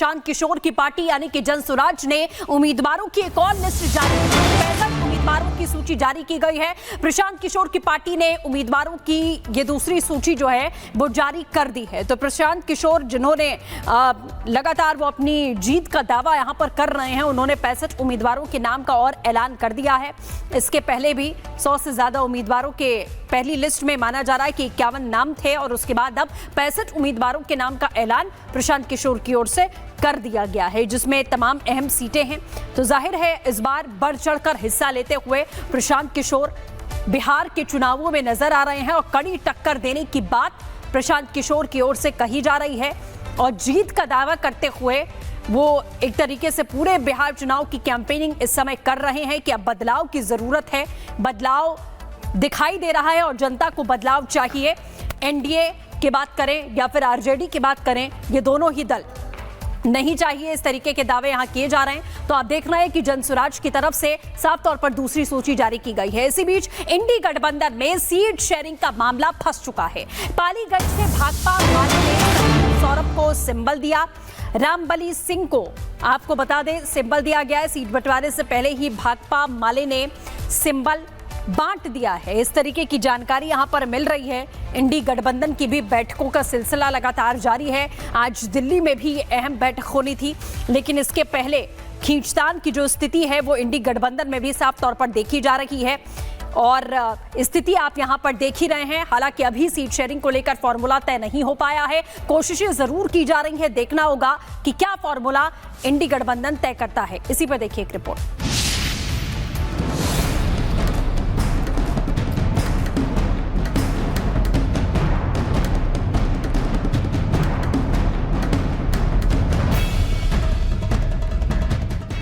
प्रशांत किशोर की पार्टी यानी कि जनसुराज ने उम्मीदवारों की एक और लिस्ट जारी की है। 65 उम्मीदवारों की सूची जारी की गई है। प्रशांत किशोर की पार्टी ने उम्मीदवारों की ये दूसरी सूची जो है वो जारी कर दी है। तो प्रशांत किशोर जिन्होंने लगातार वो अपनी जीत का दावा यहां पर कर रहे हैं, उन्होंने 65 उम्मीदवारों के नाम का और ऐलान कर दिया है। इसके पहले भी 100 से ज्यादा उम्मीदवारों के पहली लिस्ट में माना जा रहा है कि 51 नाम थे और उसके बाद अब 65 उम्मीदवारों के नाम का ऐलान प्रशांत किशोर की ओर से कर दिया गया है, जिसमें तमाम अहम सीटें हैं। तो जाहिर है इस बार बढ़ चढ़कर हिस्सा लेते हुए प्रशांत किशोर बिहार के चुनावों में नजर आ रहे हैं और कड़ी टक्कर देने की बात प्रशांत किशोर की ओर से कही जा रही है और जीत का दावा करते हुए वो एक तरीके से पूरे बिहार चुनाव की कैंपेनिंग इस समय कर रहे हैं कि अब बदलाव की जरूरत है, बदलाव दिखाई दे रहा है और जनता को बदलाव चाहिए। एनडीए की बात करें या फिर आरजेडी की बात करें, ये दोनों ही दल नहीं चाहिए, इस तरीके के दावे यहां किए जा रहे हैं। तो आप देख रहे हैं कि जनसुराज की तरफ से साफ तौर पर दूसरी सूची जारी की गई है। इसी बीच इंडी गठबंधन में सीट शेयरिंग का मामला फंस चुका है। पालीगंज से भाकपा माले ने सौरभ को सिंबल दिया, रामबली सिंह को आपको बता दें सिंबल दिया गया है। सीट बंटवारे से पहले ही भाकपा माले ने सिंबल बांट दिया है, इस तरीके की जानकारी यहां पर मिल रही है। इंडी गठबंधन की भी बैठकों का सिलसिला लगातार जारी है। आज दिल्ली में भी अहम बैठक होनी थी, लेकिन इसके पहले खींचतान की जो स्थिति है वो इंडी गठबंधन में भी साफ तौर पर देखी जा रही है और स्थिति आप यहां पर देख ही रहे हैं। हालांकि अभी सीट शेयरिंग को लेकर फॉर्मूला तय नहीं हो पाया है, कोशिशें जरूर की जा रही है। देखना होगा कि क्या फॉर्मूला इंडी गठबंधन तय करता है। इसी पर देखिए एक रिपोर्ट।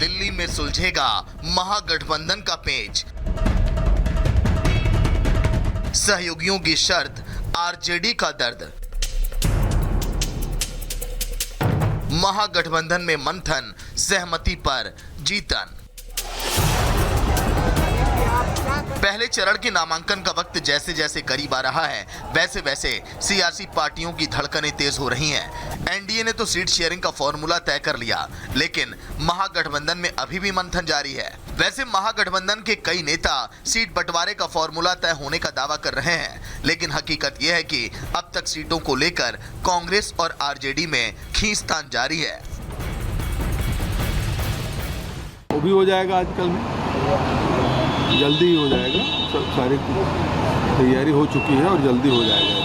दिल्ली में सुलझेगा महागठबंधन का पेच, सहयोगियों की शर्त, आरजेडी का दर्द। महागठबंधन में मंथन, सहमति पर जीतन। पहले चरण के नामांकन का वक्त जैसे जैसे करीब आ रहा है, वैसे वैसे सियासी पार्टियों की धड़कनें तेज हो रही हैं। एनडीए ने तो सीट शेयरिंग का फॉर्मूला तय कर लिया, लेकिन महागठबंधन में अभी भी मंथन जारी है। वैसे महागठबंधन के कई नेता सीट बंटवारे का फॉर्मूला तय होने का दावा कर रहे हैं, लेकिन हकीकत यह है कि अब तक सीटों को लेकर कांग्रेस और आरजेडी में खींचतान जारी है। वो भी हो जाएगा, आजकल में जल्दी ही हो जाएगा। सब सारी तैयारी हो चुकी है और जल्दी हो जाएगा।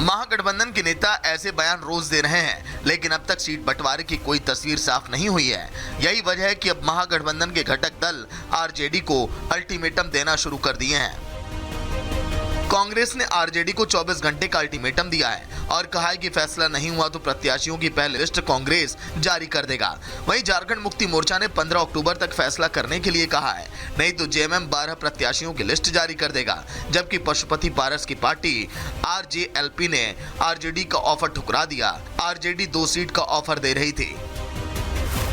महागठबंधन के नेता ऐसे बयान रोज दे रहे हैं, लेकिन अब तक सीट बंटवारे की कोई तस्वीर साफ नहीं हुई है। यही वजह है कि अब महागठबंधन के घटक दल आरजेडी को अल्टीमेटम देना शुरू कर दिए हैं। कांग्रेस ने आरजेडी को 24 घंटे का अल्टीमेटम दिया है और कहा है कि फैसला नहीं हुआ तो प्रत्याशियों की पहली लिस्ट कांग्रेस जारी कर देगा। वहीं झारखंड मुक्ति मोर्चा ने 15 अक्टूबर तक फैसला करने के लिए कहा है, नहीं तो जेएमएम 12 प्रत्याशियों की लिस्ट जारी कर देगा। जबकि पशुपति पारस की पार्टी आरजेएलपी ने आरजेडी का ऑफर ठुकरा दिया। आरजेडी 2 सीट का ऑफर दे रही थी।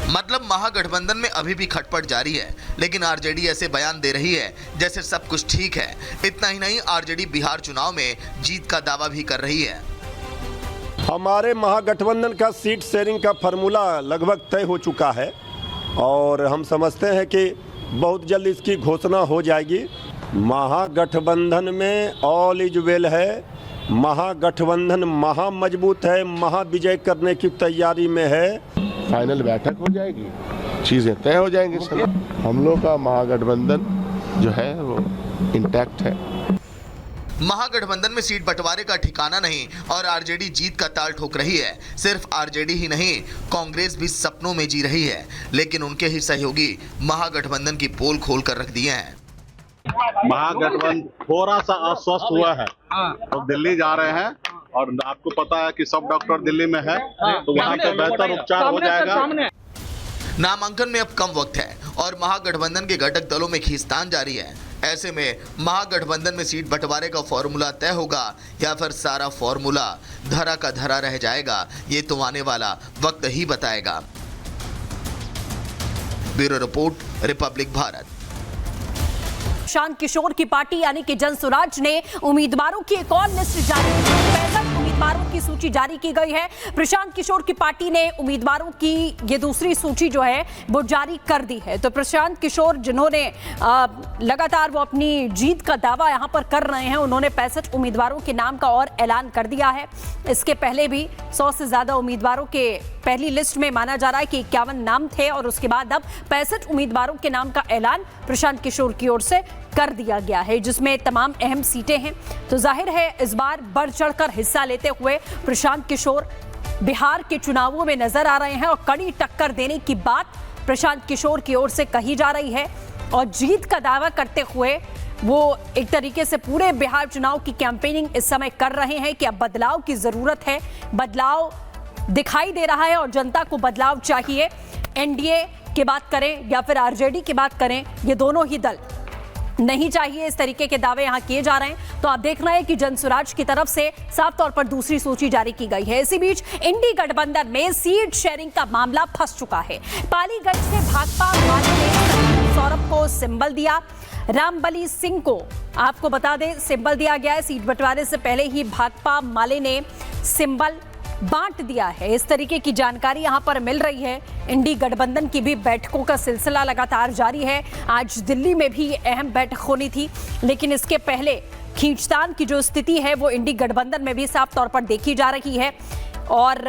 मतलब महागठबंधन में अभी भी खटपट जारी है, लेकिन आरजेडी ऐसे बयान दे रही है जैसे सब कुछ ठीक है। इतना ही नहीं, आरजेडी बिहार चुनाव में जीत का दावा भी कर रही है। हमारे महागठबंधन का सीट शेयरिंग का फार्मूला लगभग तय हो चुका है और हम समझते हैं कि बहुत जल्द इसकी घोषणा हो जाएगी। महागठबंधन में ऑल इज वेल है। महागठबंधन महा मजबूत है, महाविजय करने की तैयारी में है। फाइनल बैठक हो जाएगी, चीज़ें तय हो जाएंगी। हम लोग का महागठबंधन जो है वो इंटैक्ट है। महागठबंधन में सीट बंटवारे का ठिकाना नहीं और आरजेडी जीत का ताल ठोक रही है। सिर्फ आरजेडी ही नहीं, कांग्रेस भी सपनों में जी रही है, लेकिन उनके ही सहयोगी महागठबंधन की पोल खोल कर रख दिए हैं। महागठबंधन थोड़ा सा अस्वस्थ हुआ है तो दिल्ली जा रहे हैं और आपको पता है कि सब डॉक्टर दिल्ली में है, तो वहाँ पे बेहतर उपचार हो जाएगा। नामांकन में अब कम वक्त है और महागठबंधन के घटक दलों में खींचतान जारी है। ऐसे में महागठबंधन में सीट बंटवारे का फॉर्मूला तय होगा या फिर सारा फॉर्मूला धरा का धरा रह जाएगा, ये तो आने वाला वक्त ही बताएगा। Bureau report, republic Bharat. Prashant Kishor की पार्टी यानी कि जनसुराज ने उम्मीदवारों की एक और लिस्ट जारी की। उम्मीदवारों की सूची जारी की गई है। प्रशांत किशोर की पार्टी ने उम्मीदवारों की ये दूसरी सूची जो है वो जारी कर दी है। तो प्रशांत किशोर जिन्होंने लगातार वो अपनी जीत का दावा यहां पर कर रहे हैं, उन्होंने 65 उम्मीदवारों के नाम का और ऐलान कर दिया है। इसके पहले भी 100 से ज्यादा उम्मीदवारों के पहली लिस्ट में माना जा रहा है कि 51 नाम थे और उसके बाद अब 65 उम्मीदवारों के नाम का ऐलान प्रशांत किशोर की ओर से कर दिया गया है, जिसमें तमाम अहम सीटें हैं। तो जाहिर है इस बार बढ़ चढ़कर हिस्सा लेते हुए प्रशांत किशोर बिहार के चुनावों में नजर आ रहे हैं और कड़ी टक्कर देने की बात प्रशांत किशोर की ओर से कही जा रही है और जीत का दावा करते हुए वो एक तरीके से पूरे बिहार चुनाव की कैंपेनिंग इस समय कर रहे हैं कि अब बदलाव की जरूरत है, बदलाव दिखाई दे रहा है और जनता को बदलाव चाहिए। एनडीए की बात करें या फिर आरजेडी की बात करें, ये दोनों ही दल नहीं चाहिए, इस तरीके के दावे यहां किए जा रहे हैं। तो आप देख रहे हैं कि जनसुराज की तरफ से साफ तौर पर दूसरी सूची जारी की गई है। इसी बीच इंडी गठबंधन में सीट शेयरिंग का मामला फंस चुका है। पालीगंज से भाकपा माले ने सौरभ को सिंबल दिया, रामबली सिंह को आपको बता दें सिंबल दिया गया है। सीट बंटवारे से पहले ही भाकपा माले ने सिंबल बांट दिया है, इस तरीके की जानकारी यहां पर मिल रही है। इंडी गठबंधन की भी बैठकों का सिलसिला लगातार जारी है। आज दिल्ली में भी अहम बैठक होनी थी, लेकिन इसके पहले खींचतान की जो स्थिति है वो इंडी गठबंधन में भी साफ तौर पर देखी जा रही है और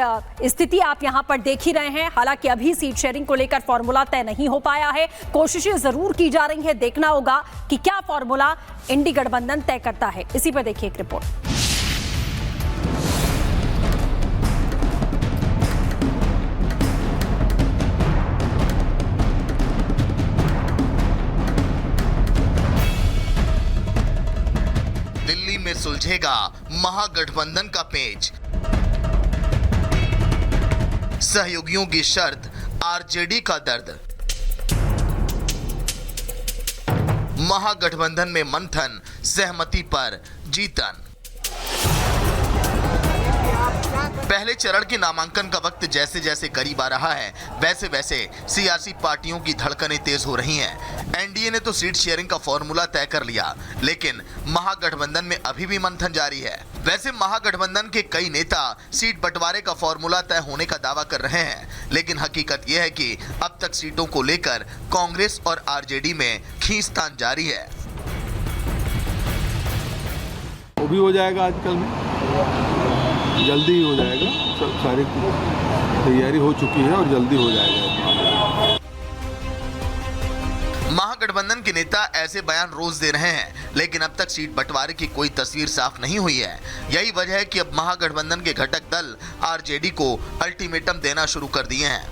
स्थिति आप यहां पर देख ही रहे हैं। हालांकि अभी सीट शेयरिंग को लेकर फॉर्मूला तय नहीं हो पाया है, कोशिशें जरूर की जा रही है। देखना होगा कि क्या फॉर्मूला इंडी गठबंधन तय करता है। इसी पर देखिए एक रिपोर्ट। दिल्ली में सुलझेगा महागठबंधन का पेच, सहयोगियों की शर्त, आरजेडी का दर्द। महागठबंधन में मंथन, सहमति पर जीतन। पहले चरण के नामांकन का वक्त जैसे जैसे करीब आ रहा है, वैसे वैसे सियासी पार्टियों की धड़कनें तेज हो रही हैं। एनडीए ने तो सीट शेयरिंग का फॉर्मूला तय कर लिया, लेकिन महागठबंधन में अभी भी मंथन जारी है। वैसे महागठबंधन के कई नेता सीट बंटवारे का फॉर्मूला तय होने का दावा कर रहे हैं, लेकिन हकीकत यह है कि अब तक सीटों को लेकर कांग्रेस और आरजेडी में खींचतान जारी है। वो भी हो जाएगा आजकल में, जल्दी ही हो जाएगा। सब सारी तैयारी हो चुकी है और जल्दी हो जाएगा। महागठबंधन के नेता ऐसे बयान रोज दे रहे हैं, लेकिन अब तक सीट बंटवारे की कोई तस्वीर साफ नहीं हुई है। यही वजह है कि अब महागठबंधन के घटक दल आरजेडी को अल्टीमेटम देना शुरू कर दिए हैं।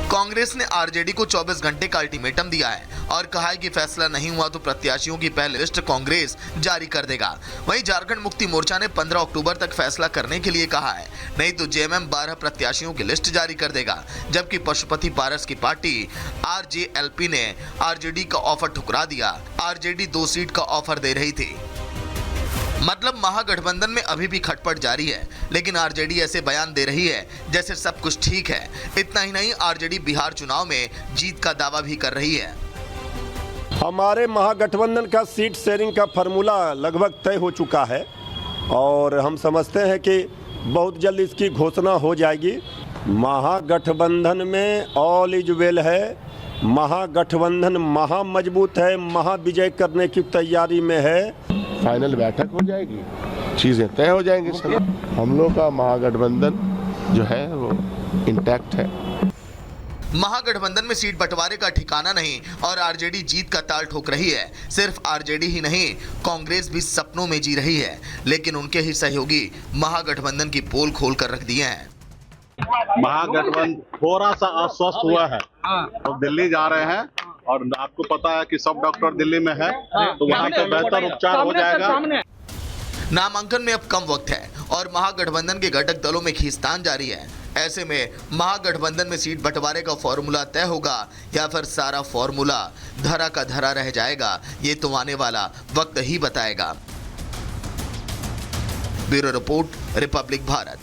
कांग्रेस ने आरजेडी को 24 घंटे का अल्टीमेटम दिया है और कहा है कि फैसला नहीं हुआ तो प्रत्याशियों की पहली लिस्ट कांग्रेस जारी कर देगा। वहीं झारखंड मुक्ति मोर्चा ने 15 अक्टूबर तक फैसला करने के लिए कहा है, नहीं तो जेएमएम 12 प्रत्याशियों की लिस्ट जारी कर देगा। जबकि पशुपति पारस की पार्टी आरजेएलपी ने आरजेडी का ऑफर ठुकरा दिया। आरजेडी 2 सीट का ऑफर दे रही थी। मतलब महागठबंधन में अभी भी खटपट जारी है, लेकिन आरजेडी ऐसे बयान दे रही है जैसे सब कुछ ठीक है। इतना ही नहीं, आरजेडी बिहार चुनाव में जीत का दावा भी कर रही है। हमारे महागठबंधन का सीट शेयरिंग का फार्मूला लगभग तय हो चुका है और हम समझते हैं कि बहुत जल्द इसकी घोषणा हो जाएगी। महागठबंधन में ऑल इज वेल है। महागठबंधन महा मजबूत है, महाविजय करने की तैयारी में है। फाइनल बैठक हो जाएगी, चीज़ें तय हो जाएंगी सब। हम लोग का महागठबंधन जो है वो इंटैक्ट है। महागठबंधन में सीट बंटवारे का ठिकाना नहीं और आरजेडी जीत का ताल ठोक रही है। सिर्फ आरजेडी ही नहीं, कांग्रेस भी सपनों में जी रही है, लेकिन उनके ही सहयोगी महागठबंधन की पोल खोल कर रख दिए हैं। महागठबंधन थोड़ा सा अस्वस्थ हुआ है, तो दिल्ली जा रहे हैं और आपको पता है कि सब डॉक्टर दिल्ली में है, तो वहाँ पे बेहतर उपचार हो जाएगा। नामांकन में अब कम वक्त है और महागठबंधन के घटक दलों में खींचतान जारी है। ऐसे में महागठबंधन में सीट बंटवारे का फॉर्मूला तय होगा या फिर सारा फॉर्मूला धरा का धरा रह जाएगा, ये तो आने वाला वक्त ही बताएगा। Bureau report, republic Bharat.